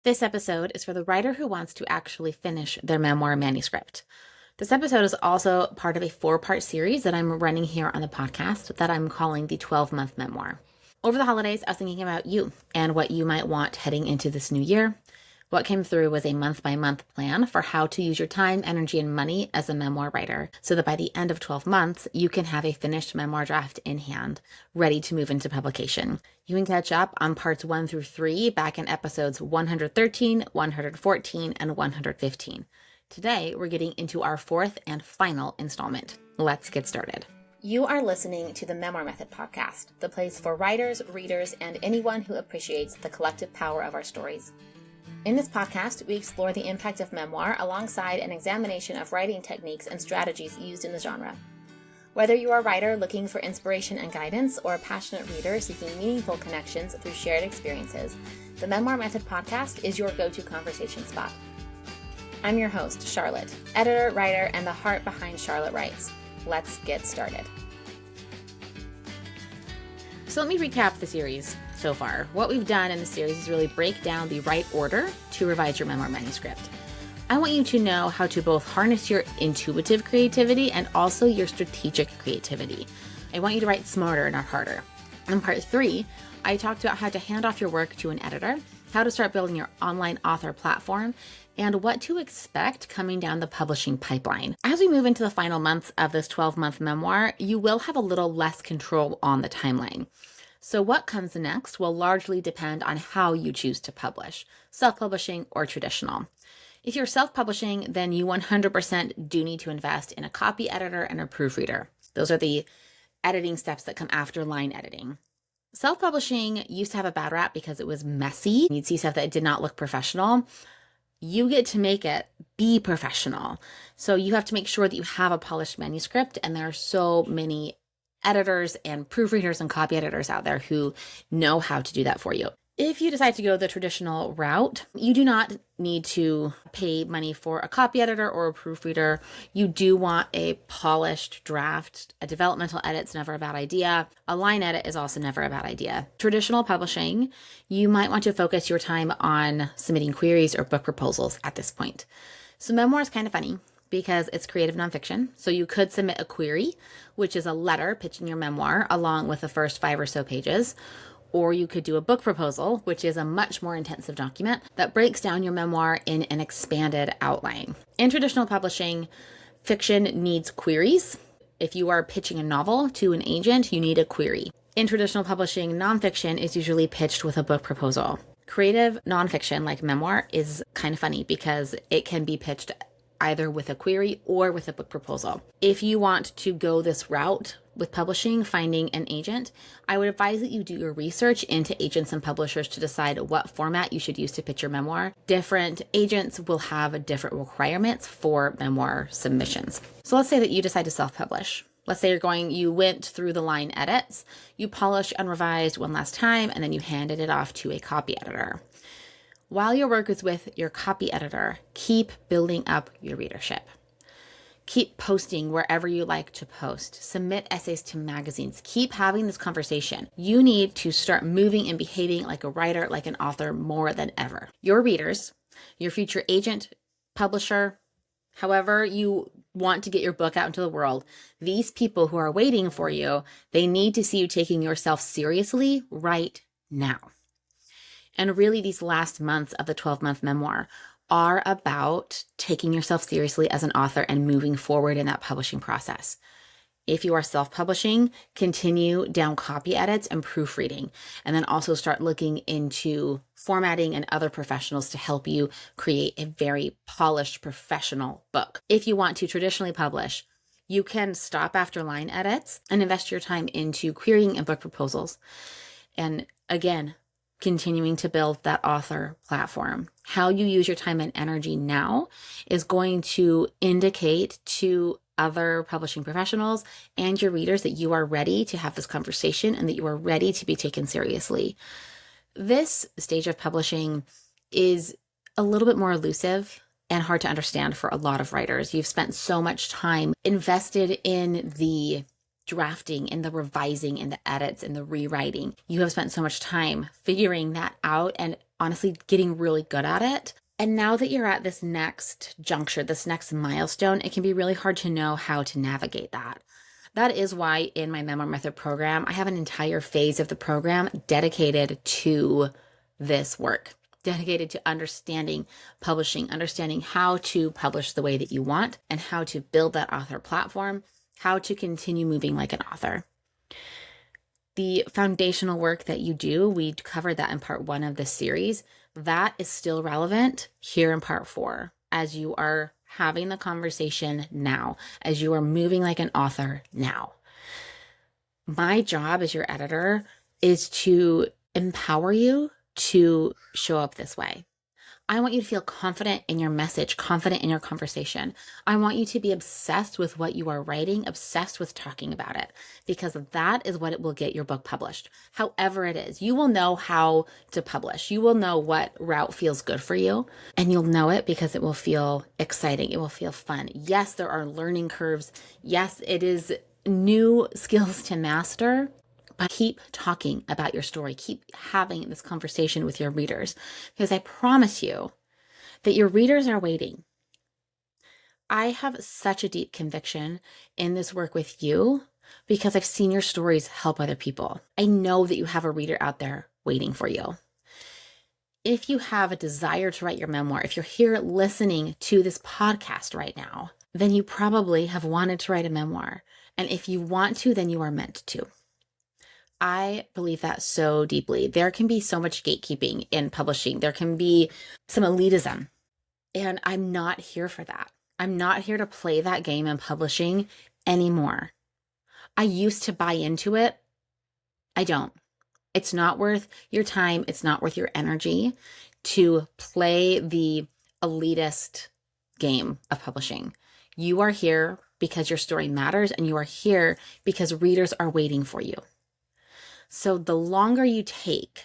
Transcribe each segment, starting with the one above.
This episode is for the writer who wants to actually finish their memoir manuscript. This episode is also part of a 4-part series that I'm running here on the podcast that I'm calling the 12-month memoir. Over the holidays, I was thinking about you and what you might want heading into this new year. What came through was a month-by-month plan for how to use your time, energy, and money as a memoir writer so that by the end of 12 months, you can have a finished memoir draft in hand, ready to move into publication. You can catch up on parts 1 through 3 back in episodes 113, 114, and 115. Today, we're getting into our 4th and final installment. Let's get started. You are listening to the Memoir Method podcast, the place for writers, readers, and anyone who appreciates the collective power of our stories. In this podcast, we explore the impact of memoir alongside an examination of writing techniques and strategies used in the genre. Whether you are a writer looking for inspiration and guidance or a passionate reader seeking meaningful connections through shared experiences, the Memoir Method podcast is your go-to conversation spot. I'm your host, Charlotte, editor, writer, and the heart behind Charlotte Writes. Let's get started. So let me recap the series so far. What we've done in the series is really break down the right order to revise your memoir manuscript. I want you to know how to both harness your intuitive creativity and also your strategic creativity. I want you to write smarter, not harder. In part 3, I talked about how to hand off your work to an editor, how to start building your online author platform, and what to expect coming down the publishing pipeline. As we move into the final months of this 12-month memoir, you will have a little less control on the timeline. So what comes next will largely depend on how you choose to publish, self-publishing or traditional. If you're self-publishing, then you 100% do need to invest in a copy editor and a proofreader. Those are the editing steps that come after line editing. Self-publishing used to have a bad rap because it was messy. You'd see stuff that did not look professional. You get to make it be professional. So you have to make sure that you have a polished manuscript, and there are so many editors and proofreaders and copy editors out there who know how to do that for you. If you decide to go the traditional route, you do not need to pay money for a copy editor or a proofreader. You do want a polished draft. A developmental edit's never a bad idea. A line edit is also never a bad idea. Traditional publishing, you might want to focus your time on submitting queries or book proposals at this point. So memoir is kind of funny because it's creative nonfiction. So you could submit a query, which is a letter pitching your memoir along with the first 5 or so pages. Or you could do a book proposal, which is a much more intensive document that breaks down your memoir in an expanded outline. In traditional publishing, fiction needs queries. If you are pitching a novel to an agent, you need a query. In traditional publishing, nonfiction is usually pitched with a book proposal. Creative nonfiction, like memoir, is kind of funny because it can be pitched either with a query or with a book proposal. If you want to go this route with publishing, finding an agent, I would advise that you do your research into agents and publishers to decide what format you should use to pitch your memoir. Different agents will have different requirements for memoir submissions. So let's say that you decide to self-publish. Let's say you went through the line edits, you polished and revised one last time, and then you handed it off to a copy editor. While your work is with your copy editor, keep building up your readership. Keep posting wherever you like to post. Submit essays to magazines. Keep having this conversation. You need to start moving and behaving like a writer, like an author more than ever. Your readers, your future agent, publisher, however you want to get your book out into the world, these people who are waiting for you, they need to see you taking yourself seriously right now. And really, these last months of the 12-month memoir are about taking yourself seriously as an author and moving forward in that publishing process. If you are self-publishing, continue down copy edits and proofreading, and then also start looking into formatting and other professionals to help you create a very polished professional book. If you want to traditionally publish, you can stop after line edits and invest your time into querying and book proposals. And again, continuing to build that author platform. How you use your time and energy now is going to indicate to other publishing professionals and your readers that you are ready to have this conversation and that you are ready to be taken seriously. This stage of publishing is a little bit more elusive and hard to understand for a lot of writers. You've spent so much time invested in the drafting, in the revising, in the edits, in the rewriting. You have spent so much time figuring that out and honestly getting really good at it. And now that you're at this next juncture, this next milestone, it can be really hard to know how to navigate that. That is why in my Memoir Method program, I have an entire phase of the program dedicated to this work, dedicated to understanding publishing, understanding how to publish the way that you want, and how to build that author platform, how to continue moving like an author. The foundational work that you do, we covered that in part 1 of this series. That is still relevant here in part 4, as you are having the conversation now, as you are moving like an author now. My job as your editor is to empower you to show up this way. I want you to feel confident in your message, confident in your conversation. I want you to be obsessed with what you are writing, obsessed with talking about it, because that is what it will get your book published. However it is, you will know how to publish. You will know what route feels good for you, and you'll know it because it will feel exciting. It will feel fun. Yes, there are learning curves. Yes, it is new skills to master. But keep talking about your story. Keep having this conversation with your readers, because I promise you that your readers are waiting. I have such a deep conviction in this work with you because I've seen your stories help other people. I know that you have a reader out there waiting for you. If you have a desire to write your memoir, if you're here listening to this podcast right now, then you probably have wanted to write a memoir. And if you want to, then you are meant to. I believe that so deeply. There can be so much gatekeeping in publishing. There can be some elitism. And I'm not here for that. I'm not here to play that game in publishing anymore. I used to buy into it. I don't. It's not worth your time. It's not worth your energy to play the elitist game of publishing. You are here because your story matters, and you are here because readers are waiting for you. So the longer you take,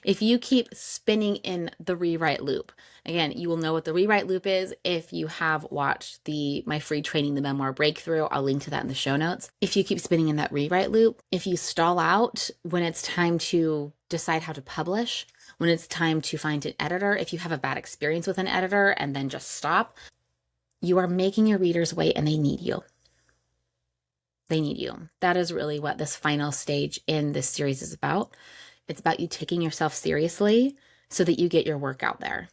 if you keep spinning in the rewrite loop, again, you will know what the rewrite loop is if you have watched my free training, The Memoir Breakthrough. I'll link to that in the show notes. If you keep spinning in that rewrite loop, if you stall out when it's time to decide how to publish, when it's time to find an editor, if you have a bad experience with an editor and then just stop, you are making your readers wait, and they need you. They need you. That is really what this final stage in this series is about. It's about you taking yourself seriously so that you get your work out there.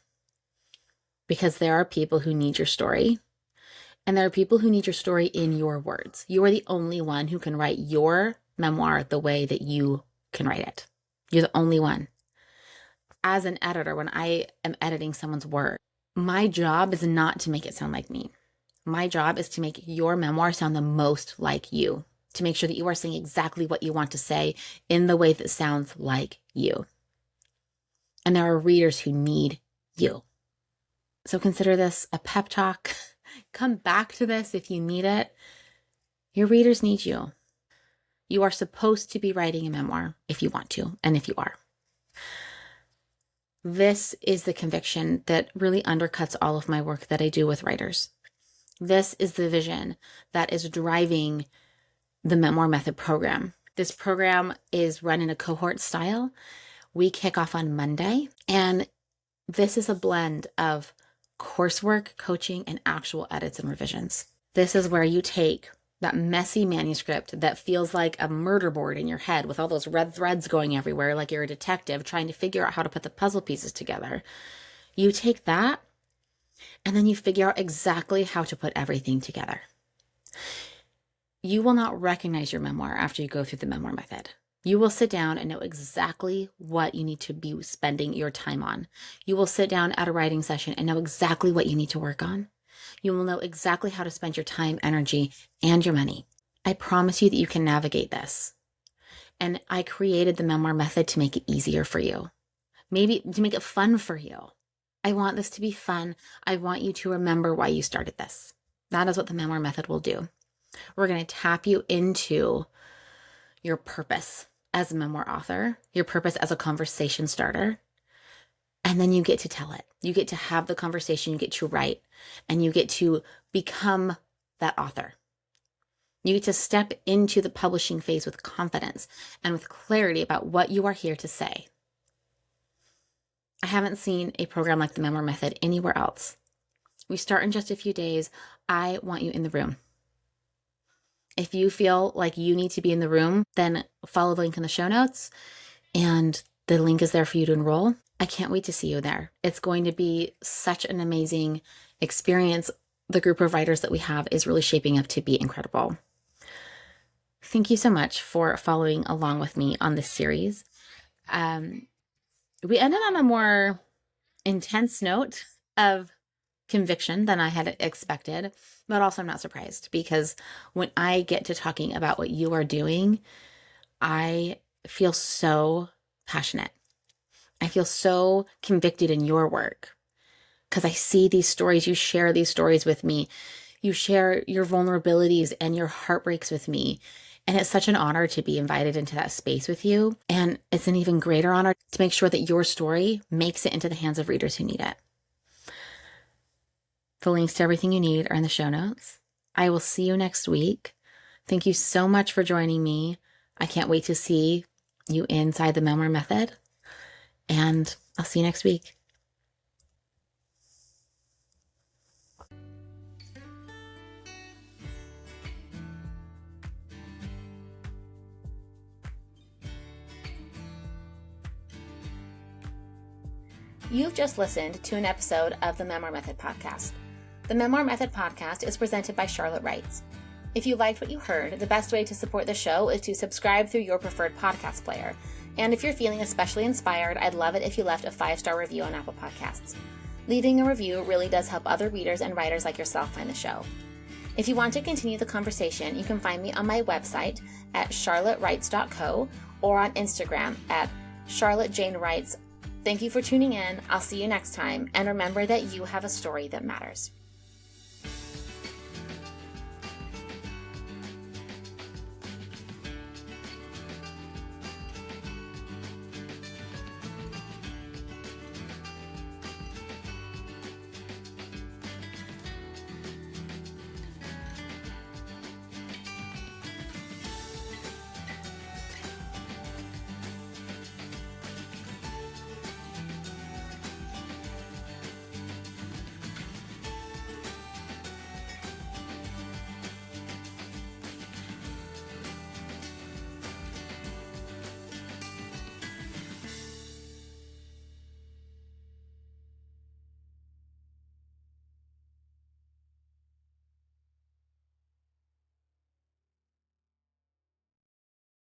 Because there are people who need your story, and there are people who need your story in your words. You are the only one who can write your memoir the way that you can write it. You're the only one. As an editor, when I am editing someone's work, my job is not to make it sound like me. My job is to make your memoir sound the most like you, to make sure that you are saying exactly what you want to say in the way that sounds like you. And there are readers who need you. So consider this a pep talk. Come back to this if you need it. Your readers need you. You are supposed to be writing a memoir if you want to, and if you are. This is the conviction that really undercuts all of my work that I do with writers. This is the vision that is driving the Memoir Method program. This program is run in a cohort style. We kick off on Monday, and this is a blend of coursework, coaching, and actual edits and revisions. This is where you take that messy manuscript that feels like a murder board in your head with all those red threads going everywhere, like you're a detective trying to figure out how to put the puzzle pieces together. You take that, and then you figure out exactly how to put everything together. You will not recognize your memoir after you go through the Memoir Method. You will sit down and know exactly what you need to be spending your time on. You will sit down at a writing session and know exactly what you need to work on. You will know exactly how to spend your time, energy, and your money. I promise you that you can navigate this. And I created the Memoir Method to make it easier for you. Maybe to make it fun for you. I want this to be fun. I want you to remember why you started this. That is what the Memoir Method will do. We're going to tap you into your purpose as a memoir author, your purpose as a conversation starter, and then you get to tell it. You get to have the conversation, you get to write, and you get to become that author. You get to step into the publishing phase with confidence and with clarity about what you are here to say. I haven't seen a program like the Memoir Method anywhere else. We start in just a few days. I want you in the room. If you feel like you need to be in the room, then follow the link in the show notes, and the link is there for you to enroll. I can't wait to see you there. It's going to be such an amazing experience. The group of writers that we have is really shaping up to be incredible. Thank you so much for following along with me on this series. We ended on a more intense note of conviction than I had expected, but also I'm not surprised, because when I get to talking about what you are doing, I feel so passionate. I feel so convicted in your work, because I see these stories. You share these stories with me. You share your vulnerabilities and your heartbreaks with me. And it's such an honor to be invited into that space with you. And it's an even greater honor to make sure that your story makes it into the hands of readers who need it. The links to everything you need are in the show notes. I will see you next week. Thank you so much for joining me. I can't wait to see you inside the Memoir Method. And I'll see you next week. You've just listened to an episode of the Memoir Method podcast. The Memoir Method podcast is presented by Charlotte Writes. If you liked what you heard, the best way to support the show is to subscribe through your preferred podcast player. And if you're feeling especially inspired, I'd love it if you left a 5-star review on Apple Podcasts. Leaving a review really does help other readers and writers like yourself find the show. If you want to continue the conversation, you can find me on my website at charlottewrites.co or on Instagram at charlottejanewrites. Thank you for tuning in. I'll see you next time. And remember that you have a story that matters.